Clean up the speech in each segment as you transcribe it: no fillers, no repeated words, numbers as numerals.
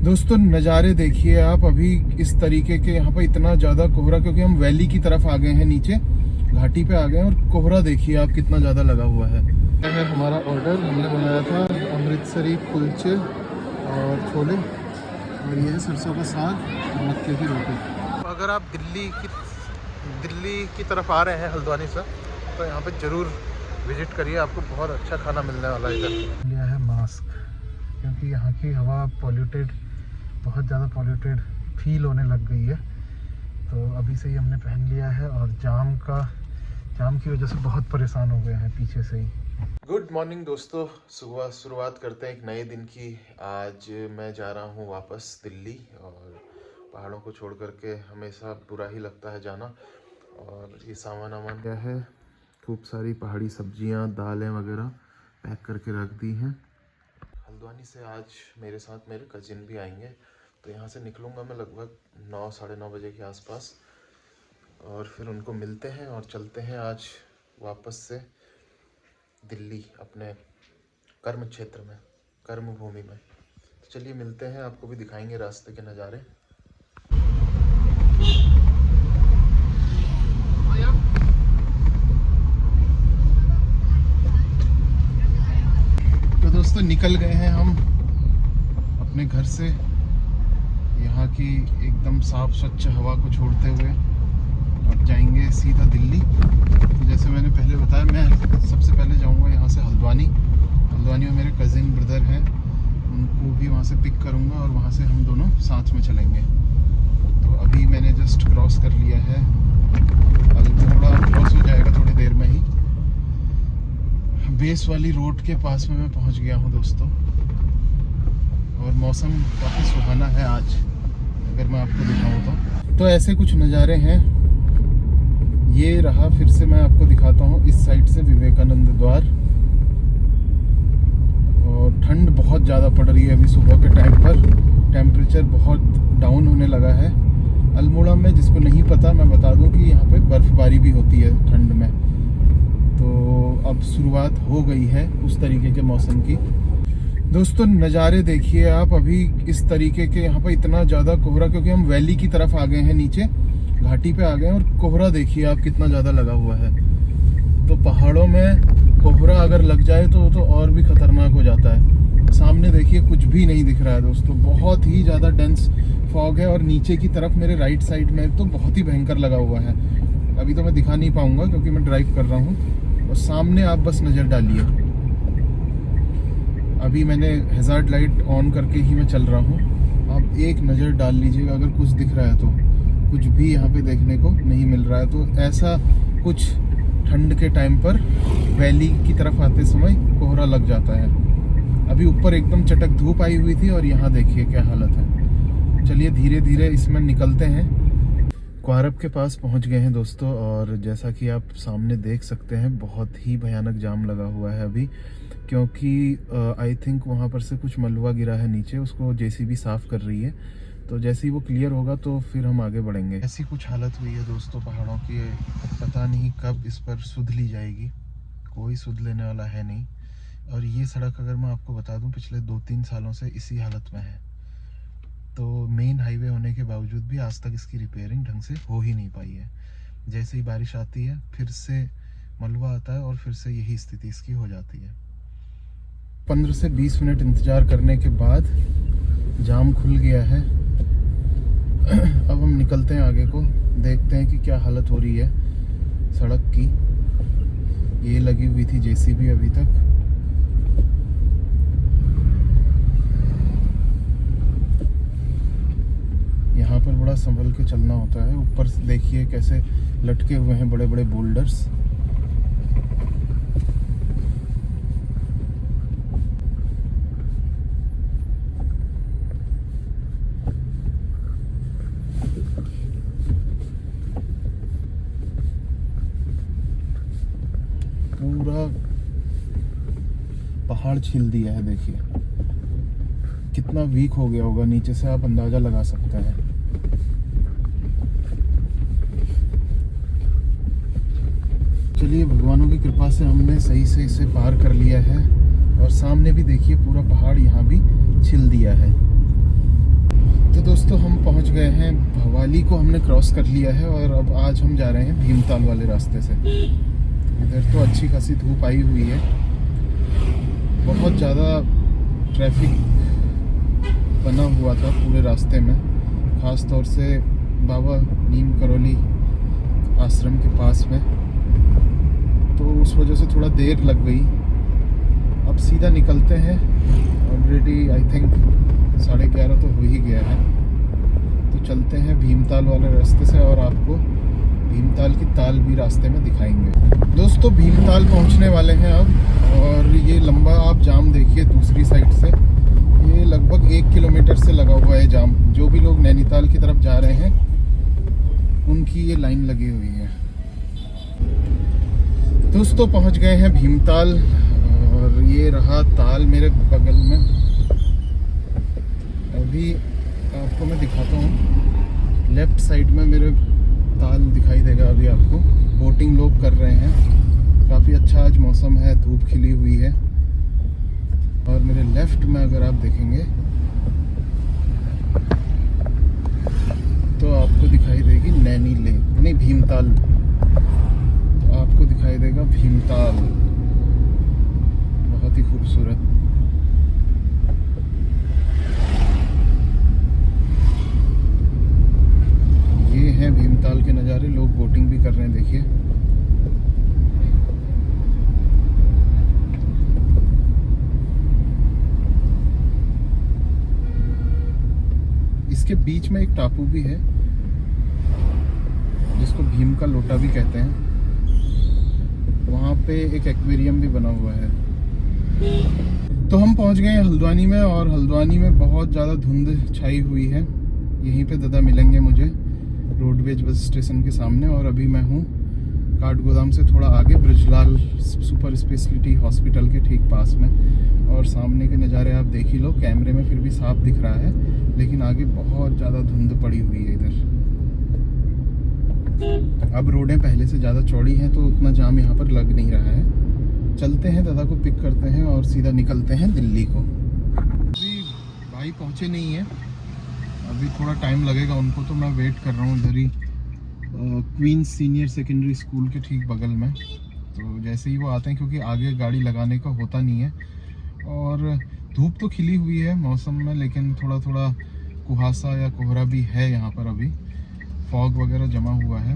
दोस्तों नज़ारे देखिए आप। अभी इस तरीके के यहाँ पर इतना ज़्यादा कोहरा, क्योंकि हम वैली की तरफ आ गए हैं, नीचे घाटी पे आ गए हैं, और कोहरा देखिए आप कितना ज़्यादा लगा हुआ है। हमारा ऑर्डर हमने बनाया था अमृतसरी कुलचे और छोले, और ये है सरसों का साग और मक्के की रोटी। अगर आप दिल्ली की तरफ आ रहे हैं हल्द्वानी से, तो यहाँ पे ज़रूर विजिट करिए, आपको बहुत अच्छा खाना मिलने वाला है इधर। लिया है मास्क, क्योंकि यहाँ की हवा पॉल्यूटेड, बहुत ज़्यादा पॉल्यूटेड फील होने लग गई है, तो अभी से ही हमने पहन लिया है। और जाम की वजह से बहुत परेशान हो गए हैं पीछे से ही। गुड मॉर्निंग दोस्तों, सुबह शुरुआत करते हैं एक नए दिन की। आज मैं जा रहा हूँ वापस दिल्ली, और पहाड़ों को छोड़ करके हमेशा बुरा ही लगता है जाना। और ये सामान क्या है, खूब सारी पहाड़ी सब्जियाँ, दालें वगैरह पैक करके रख दी हैं। हल्द्वानी से आज मेरे साथ मेरे कजिन भी आएंगे, तो यहाँ से निकलूँगा मैं लगभग 9 साढ़े 9 बजे के आसपास, और फिर उनको मिलते हैं और चलते हैं आज वापस से दिल्ली, अपने कर्म क्षेत्र में, कर्म भूमि में। तो चलिए मिलते हैं, आपको भी दिखाएंगे रास्ते के नज़ारे। तो दोस्तों निकल गए हैं हम अपने घर से, यहाँ की एकदम साफ स्वच्छ हवा को छोड़ते हुए अब जाएंगे सीधा दिल्ली। तो जैसे मैंने पहले बताया, मैं सबसे पहले जाऊंगा यहाँ से हल्द्वानी में मेरे कज़िन ब्रदर हैं, उनको भी वहाँ से पिक करूँगा, और वहाँ से हम दोनों साथ में चलेंगे। तो अभी मैंने जस्ट क्रॉस कर लिया है अल्मोड़ा, क्रॉस हो जाएगा थोड़ी देर में ही। बेस वाली रोड के पास में मैं पहुँच गया हूँ दोस्तों, और मौसम काफ़ी सुहाना है आज, अगर मैं आपको दिखाऊँ तो ऐसे कुछ नज़ारे हैं। ये रहा, फिर से मैं आपको दिखाता हूँ इस साइड से विवेकानंद द्वार। और ठंड बहुत ज़्यादा पड़ रही है अभी सुबह के टाइम पर, टेम्परेचर बहुत डाउन होने लगा है। अल्मोड़ा में, जिसको नहीं पता मैं बता दूं कि यहाँ पे बर्फ़बारी भी होती है ठंड में। तो अब शुरुआत हो गई है उस तरीके के मौसम की। दोस्तों नज़ारे देखिए आप। अभी इस तरीके के यहाँ पर इतना ज़्यादा कोहरा, क्योंकि हम वैली की तरफ आ गए हैं, नीचे घाटी पे आ गए हैं, और कोहरा देखिए आप कितना ज़्यादा लगा हुआ है। तो पहाड़ों में कोहरा अगर लग जाए तो और भी ख़तरनाक हो जाता है। सामने देखिए कुछ भी नहीं दिख रहा है दोस्तों, बहुत ही ज़्यादा डेंस फॉग है। और नीचे की तरफ मेरे राइट साइड में तो बहुत ही भयंकर लगा हुआ है। अभी तो मैं दिखा नहीं पाऊँगा क्योंकि मैं ड्राइव कर रहा हूँ। और सामने आप बस नज़र डालिए, अभी मैंने हैज़ार्ड लाइट ऑन करके ही मैं चल रहा हूँ। आप एक नज़र डाल लीजिएगा, अगर कुछ दिख रहा है तो। कुछ भी यहाँ पे देखने को नहीं मिल रहा है। तो ऐसा कुछ ठंड के टाइम पर वैली की तरफ आते समय कोहरा लग जाता है। अभी ऊपर एकदम चटक धूप आई हुई थी, और यहाँ देखिए क्या हालत है। चलिए धीरे धीरे इसमें निकलते हैं। क्वारब के पास पहुँच गए हैं दोस्तों, और जैसा कि आप सामने देख सकते हैं, बहुत ही भयानक जाम लगा हुआ है अभी, क्योंकि आई थिंक वहाँ पर से कुछ मलबा गिरा है नीचे, उसको जेसीबी साफ़ कर रही है। तो जैसे ही वो क्लियर होगा तो फिर हम आगे बढ़ेंगे। ऐसी कुछ हालत हुई है दोस्तों पहाड़ों की, पता नहीं कब इस पर सुध ली जाएगी, कोई सुध लेने वाला है नहीं। और ये सड़क, अगर मैं आपको बता दूं, पिछले 2-3 सालों से इसी हालत में है। तो मेन हाईवे होने के बावजूद भी आज तक इसकी रिपेयरिंग ढंग से हो ही नहीं पाई है। जैसे ही बारिश आती है फिर से मलबा आता है, और फिर से यही स्थिति इसकी हो जाती है। 15 से 20 मिनट इंतज़ार करने के बाद जाम खुल गया है। अब हम निकलते हैं आगे को, देखते हैं कि क्या हालत हो रही है सड़क की। ये लगी हुई थी जेसीबी अभी तक। यहाँ पर बड़ा संभल के चलना होता है। ऊपर से देखिए कैसे लटके हुए हैं बड़े बड़े बोल्डर्स। पूरा पहाड़ छील दिया है, देखिए कितना वीक हो गया होगा, नीचे से आप अंदाजा लगा सकते हैं। चलिए भगवानों की कृपा से हमने सही से इसे पार कर लिया है। और सामने भी देखिए पूरा पहाड़ यहाँ भी छिल दिया है। दोस्तों हम पहुंच गए हैं, भवाली को हमने क्रॉस कर लिया है और अब आज हम जा रहे हैं भीमताल वाले रास्ते से। इधर तो अच्छी खासी धूप आई हुई है, बहुत ज़्यादा ट्रैफिक बना हुआ था पूरे रास्ते में, ख़ास तौर से बाबा नीम करोली आश्रम के पास में, तो उस वजह से थोड़ा देर लग गई। अब सीधा निकलते हैं, ऑलरेडी आई थिंक 11:30 तो हो ही गया है, तो चलते हैं भीमताल वाले रास्ते से और आपको भीमताल की ताल भी रास्ते में दिखाएंगे। दोस्तों भीमताल पहुंचने वाले हैं अब, और ये लंबा आप जाम देखिए दूसरी साइड से, ये लगभग 1 किलोमीटर से लगा हुआ है जाम। जो भी लोग नैनीताल की तरफ जा रहे हैं उनकी ये लाइन लगी हुई है। दोस्तों पहुंच गए हैं भीमताल, और ये रहा ताल मेरे बगल में। अभी आपको मैं दिखाता हूँ, लेफ्ट साइड में मेरे ताल दिखाई देगा अभी आपको। बोटिंग लोग कर रहे हैं, काफ़ी अच्छा आज मौसम है, धूप खिली हुई है। और मेरे लेफ्ट में अगर आप देखेंगे तो आपको दिखाई देगी नैनी लेक, नहीं भीमताल, तो आपको दिखाई देगा भीमताल, बहुत ही खूबसूरत। ये हैं भीमताल के नज़ारे, लोग बोटिंग भी कर रहे हैं देखिए। इसके बीच में एक टापू भी है जिसको भीम का लोटा भी कहते हैं, वहाँ पे एक एक्वेरियम भी बना हुआ है। तो हम पहुँच गए हैं हल्द्वानी में, और हल्द्वानी में बहुत ज़्यादा धुंध छाई हुई है। यहीं पे दादा मिलेंगे मुझे रोडवेज बस स्टेशन के सामने, और अभी मैं हूँ काठगोदाम से थोड़ा आगे ब्रिजलाल सुपर स्पेशलिटी हॉस्पिटल के ठीक पास में। और सामने के नज़ारे आप देख ही लो, कैमरे में फिर भी साफ दिख रहा है, लेकिन आगे बहुत ज़्यादा धुंध पड़ी हुई है इधर। अब रोडें पहले से ज़्यादा चौड़ी हैं तो उतना जाम यहाँ पर लग नहीं रहा है। चलते हैं, दादा को पिक करते हैं और सीधा निकलते हैं दिल्ली को। अभी भाई पहुँचे नहीं हैं, अभी थोड़ा टाइम लगेगा उनको, तो मैं वेट कर रहा हूँ इधर ही क्वींस सीनियर सेकेंडरी स्कूल के ठीक बगल में। तो जैसे ही वो आते हैं, क्योंकि आगे गाड़ी लगाने का होता नहीं है, और धूप तो खिली हुई है मौसम में, लेकिन थोड़ा थोड़ा कुहासा या कोहरा भी है यहाँ पर, अभी फॉग वगैरह जमा हुआ है,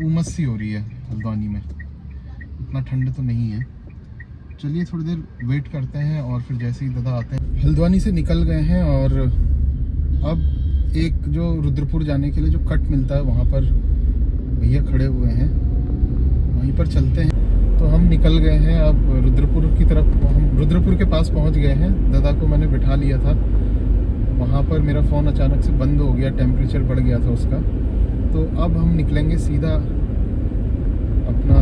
उमस सी हो रही है हल्द्वानी में, इतना ठंड तो नहीं है। चलिए थोड़ी देर वेट करते हैं और फिर जैसे ही दादा आते हैं। हल्द्वानी से निकल गए हैं, और अब एक जो रुद्रपुर जाने के लिए जो कट मिलता है वहाँ पर भैया खड़े हुए हैं, वहीं पर चलते हैं। तो हम निकल गए हैं अब रुद्रपुर की तरफ, हम रुद्रपुर के पास पहुँच गए हैं। दादा को मैंने बिठा लिया था, वहाँ पर मेरा फ़ोन अचानक से बंद हो गया, टेम्परेचर बढ़ गया था उसका। तो अब हम निकलेंगे सीधा, अपना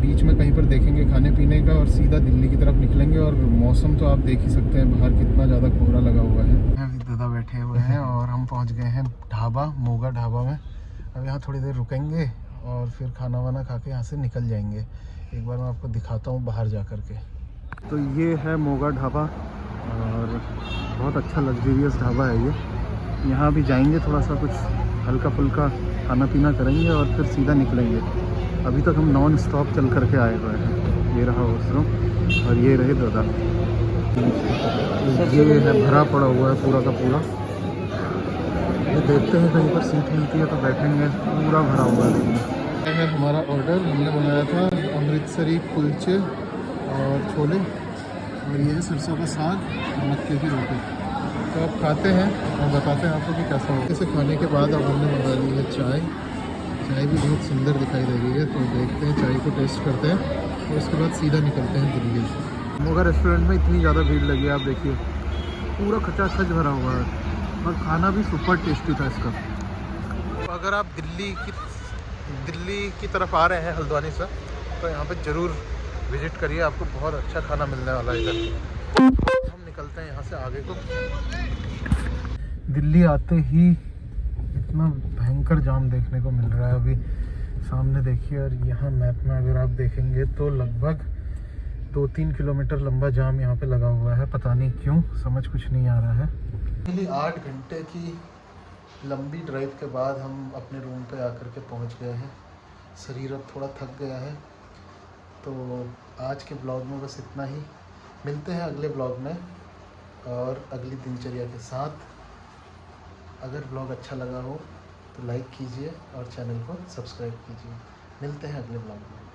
बीच में कहीं पर देखेंगे खाने पीने का, और सीधा दिल्ली की तरफ निकलेंगे। और मौसम तो आप देख ही सकते हैं बाहर कितना ज़्यादा कोहरा लगा हुआ है। अभी दादा बैठे हुए हैं और हम पहुंच गए हैं ढाबा, मोगा ढाबा में। अब यहाँ थोड़ी देर रुकेंगे और फिर खाना वाना खा के यहाँ से निकल जाएंगे। एक बार मैं आपको दिखाता हूँ बाहर जा कर के। तो ये है मोगा ढाबा, और बहुत अच्छा लग्जरियस ढाबा है ये। यहाँ भी जाएंगे, थोड़ा सा कुछ हल्का फुल्का खाना पीना करेंगे और फिर सीधा निकलेंगे। अभी तक हम नॉन स्टॉप चल करके आए हुए हैं। ये रहा वॉशरूम और ये रहे दादा, ये है भरा पड़ा हुआ है पूरा का पूरा। ये देखते हैं कहीं पर सीट मिलती है तो बैठेंगे, पूरा भरा हुआ है। है हमारा ऑर्डर, हमने बनाया था अमृतसरी कुलचे और छोले, और ये है सरसों का साग, मक्के की रोटी। तो अब खाते हैं और बताते हैं आपको कि कैसा हो। इसे खाने के बाद अब हमने मंगा ली है चाय। चाय भी बहुत सुंदर दिखाई दे रही है, तो देखते हैं, चाय को टेस्ट करते हैं और उसके बाद सीधा निकलते हैं दिल्ली। मोगा रेस्टोरेंट में इतनी ज़्यादा भीड़ लगी है, आप देखिए पूरा खचाखच भरा हुआ है, और खाना भी सुपर टेस्टी था इसका। तो अगर आप दिल्ली की तरफ आ रहे हैं हल्द्वानी से, तो यहाँ पे ज़रूर विज़िट करिए, आपको बहुत अच्छा खाना मिलने वाला है इधर। हम निकलते हैं यहाँ से आगे को। दिल्ली आते ही इतना भयंकर जाम देखने को मिल रहा है अभी सामने देखिए, और यहाँ मैप में अगर आप देखेंगे तो लगभग 2-3 किलोमीटर लंबा जाम यहाँ पे लगा हुआ है। पता नहीं क्यों, समझ कुछ नहीं आ रहा है। 8 घंटे की लंबी ड्राइव के बाद हम अपने रूम पे आकर के पहुंच गए हैं। शरीर अब थोड़ा थक गया है। तो आज के ब्लॉग में बस इतना ही। मिलते हैं अगले ब्लॉग में और अगली दिनचर्या के साथ। अगर ब्लॉग अच्छा लगा हो तो लाइक कीजिए और चैनल को सब्सक्राइब कीजिए। मिलते हैं अगले ब्लॉग में।